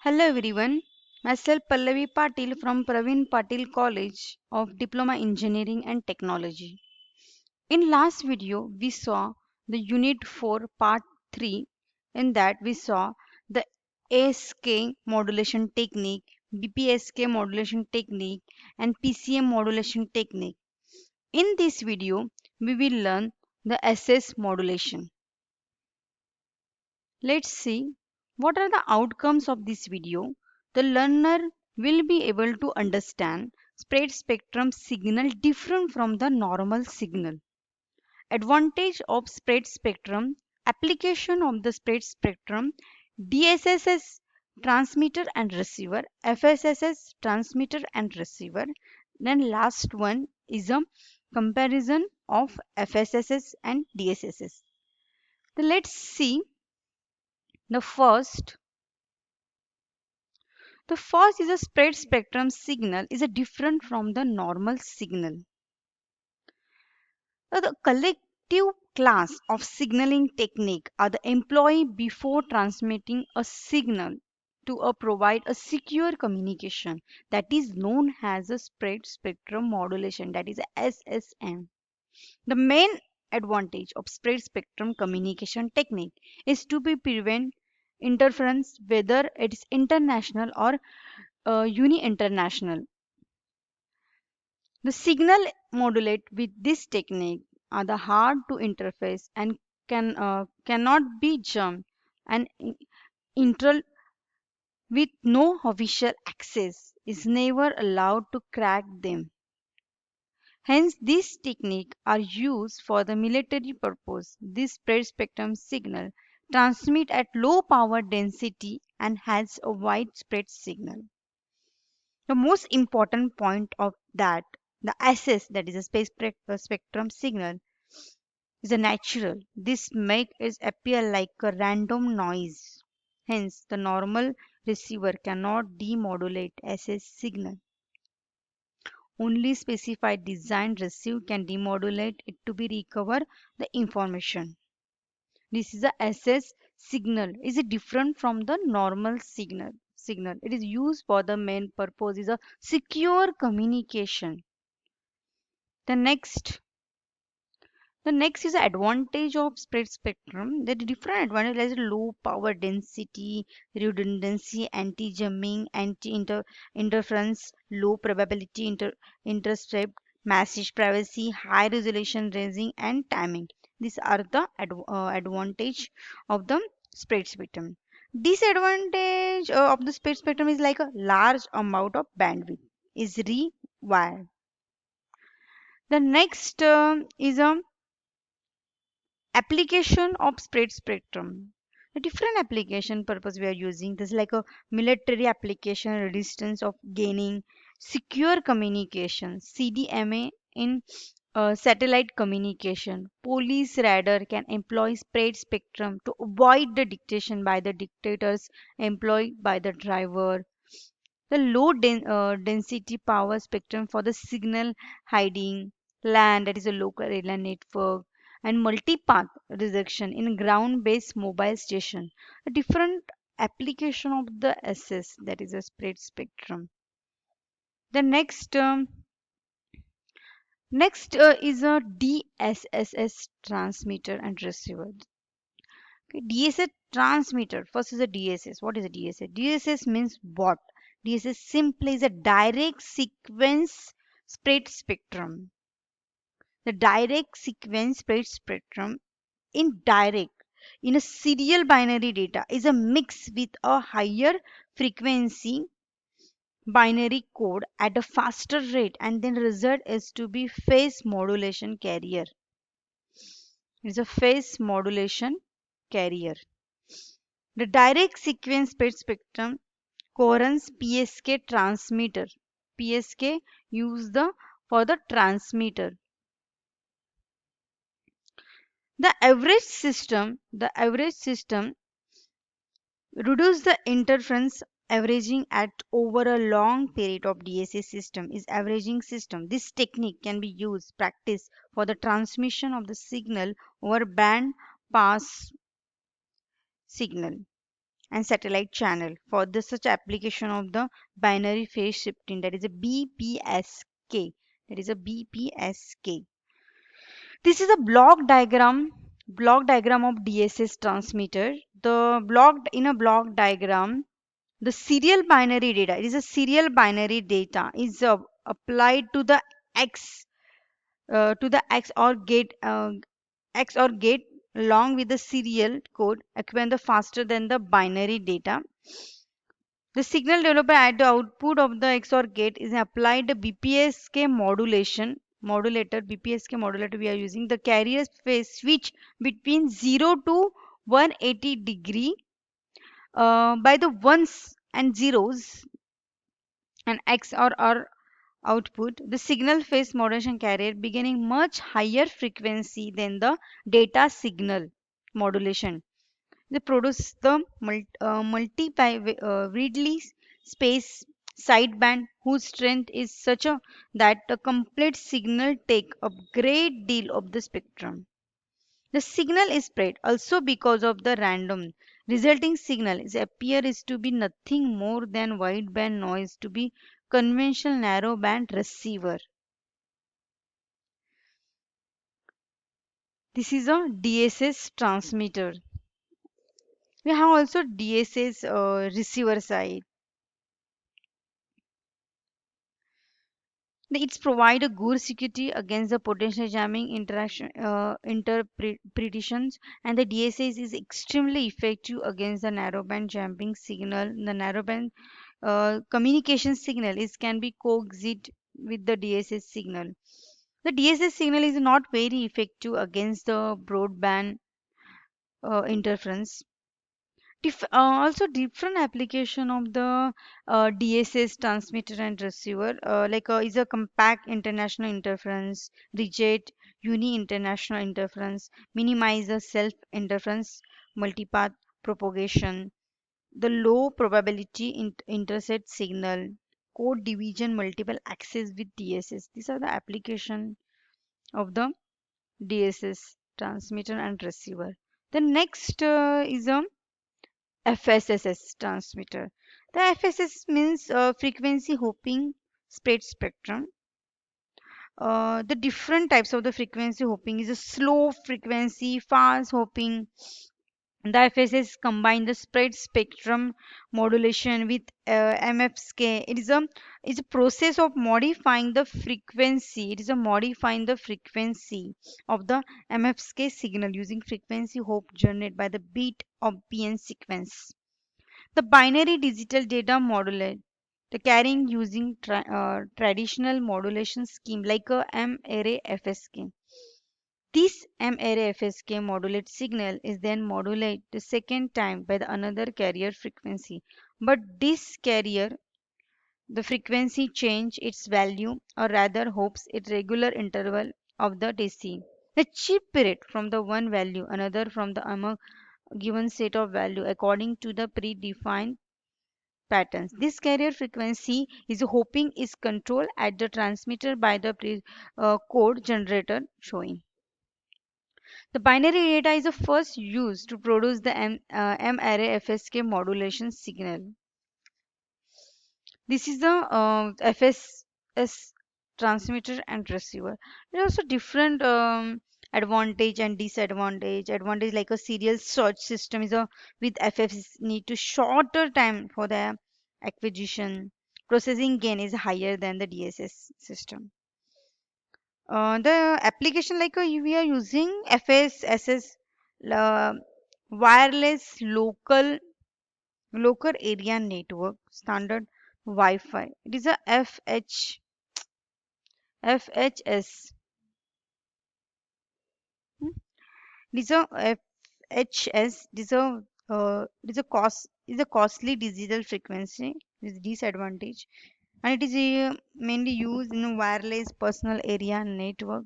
Hello everyone, myself Pallavi Patil from Praveen Patil College of Diploma Engineering and Technology. In last video we saw the Unit 4 Part 3. In that we saw the ASK modulation technique, BPSK modulation technique and PCM modulation technique. In this video we will learn the SS modulation. Let's see what are the outcomes of this video. The learner will be able to understand spread spectrum signal different from the normal signal. Advantage of spread spectrum, application of the spread spectrum, DSSS transmitter and receiver, FSSS transmitter and receiver. Then last one is a comparison of FSSS and DSSS. So let's see the first. The first is a spread spectrum signal is a different from the normal signal. The collective class of signaling technique are the employee before transmitting a signal to provide a secure communication that is known as a spread spectrum modulation, that is a SSM. The main advantage of spread spectrum communication technique is to be prevent interference whether it is international or uni-international. The signal modulate with this technique are the hard to interface and cannot be jumped and intel with no official access is never allowed to crack them. Hence, these techniques are used for the military purpose. This spread spectrum signal transmit at low power density and has a widespread signal. The most important point of that, the SS, that is a spectrum signal, is a natural. This make it appear like a random noise. Hence, the normal receiver cannot demodulate SS signal. Only specified design receive can demodulate it to be recover the information. This is a SS signal. Is it different from the normal signal? It is used for the main purpose is a secure communication. The next the next is the advantage of spread spectrum. The different advantage like low power density, redundancy, anti-jamming, anti-interference, low probability intercept, massive privacy, high resolution raising, and timing. These are the advantage of the spread spectrum. Disadvantage of the spread spectrum is like a large amount of bandwidth is required. The next is a application of spread spectrum. The different application purpose we are using this is like a military application, resistance of gaining, secure communication, CDMA in satellite communication. Police radar can employ spread spectrum to avoid the dictation by the dictators employed by the driver. The density power spectrum for the signal hiding, LAN, that is a local area network, and multipath rejection in ground-based mobile station. A different application of the SS, that is a spread spectrum. The next is a DSSS transmitter and receiver. Okay, DSS transmitter. First is a DSS. What is a DSS? DSS means what? DSS simply is a direct sequence spread spectrum. The direct sequence spread spectrum in direct in a serial binary data is a mix with a higher frequency binary code at a faster rate, and then result is to be phase modulation carrier. It's a phase modulation carrier. The direct sequence spread spectrum coherence PSK transmitter. PSK use the for the transmitter. The average system reduce the interference averaging at over a long period of DSA system is averaging system. This technique can be used practice for the transmission of the signal over band pass signal. and satellite channel for the such application of the binary phase shifting, that is a BPSK. That is a BPSK. This is a block diagram of DSS transmitter. The block in a block diagram, the serial binary data, it is a serial binary data is applied to the X X or gate along with the serial code equivalent the faster than the binary data. The signal developed at the output of the XOR gate is applied the BPSK modulator we are using. The carrier phase switch between 0 to 180 degree by the ones and zeros and XOR output. The signal phase modulation carrier beginning much higher frequency than the data signal modulation. They produce the multi-widely space sideband whose strength is such a that the complete signal take a great deal of the spectrum. The signal is spread also because of the random resulting signal is appear is to be nothing more than wideband noise to be conventional narrowband receiver. This is a DSS transmitter. We have also DSS receiver side. It's provide a good security against the potential jamming interaction interpretations, and the DSS is extremely effective against the narrowband jamming signal. The narrowband communication signal is can be coexist with the DSS signal. The DSS signal is not very effective against the broadband interference. Also different application of the DSS transmitter and receiver is a compact international interference, reject uni international interference, minimize the self interference, multipath propagation, the low probability intercept signal, code division, multiple access with DSS. These are the application of the DSS transmitter and receiver. The next is a FSS transmitter. The FSS means frequency hopping spread spectrum. The different types of the frequency hopping is a slow frequency, fast hopping. The FSS combine the spread spectrum modulation with MFSK. It is a process of modifying the frequency. It is a modifying the frequency of the MFSK signal using frequency hop generated by the bit of PN sequence. The binary digital data modulate, the carrying using traditional modulation scheme like a M-array FSK. This M-array FSK modulate signal is then modulated the second time by the another carrier frequency. But this carrier, the frequency change its value or rather hopes its regular interval of the DC. The chip rate from the one value, another from the given set of value according to the predefined patterns. This carrier frequency is hoping is controlled at the transmitter by the code generator showing. The binary data is the first used to produce the M-array FSK modulation signal. This is the FSS transmitter and receiver. There are also different advantage and disadvantage. Advantage like a serial search system is a with FSS need to shorter time for the acquisition. Processing gain is higher than the DSS system. The application we are using FSS uh, wireless local area network standard Wi-Fi. It is a FHS. hmm, It is a FHS. It is a costly digital frequency. It is disadvantage, and it is mainly used in wireless personal area network.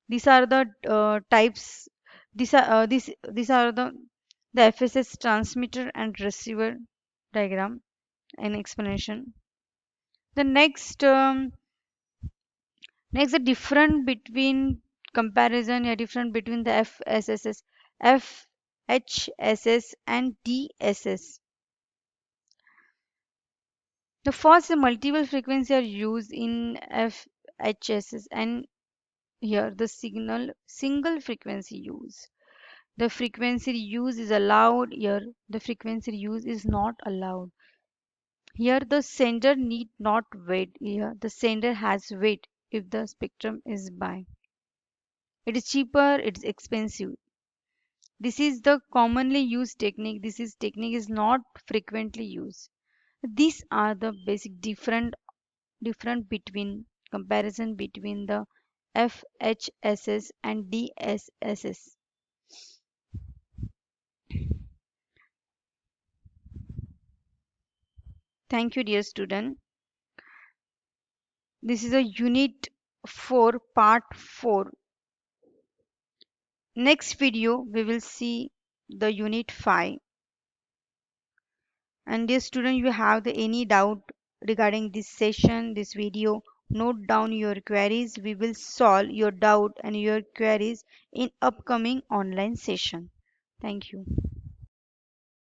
These are the types. These are the FSS transmitter and receiver diagram and explanation. The next the different between comparison, yeah, different between the FSS. FHSS and DSS. The first multiple frequency are used in FHSS, and here the signal single frequency use. The frequency use is allowed, here the frequency use is not allowed. Here the sender need not wait. Here the sender has wait if the spectrum is buy. It is cheaper, it is expensive. This is the commonly used technique. This is technique is not frequently used. These are the basic different between comparison between the FHSS and DSSS. Thank you, dear student. This is a unit 4 part 4. Next video we will see the unit 5. And dear student, you have any doubt regarding this session, this video, note down your queries. We will solve your doubt and your queries in upcoming online session. Thank you.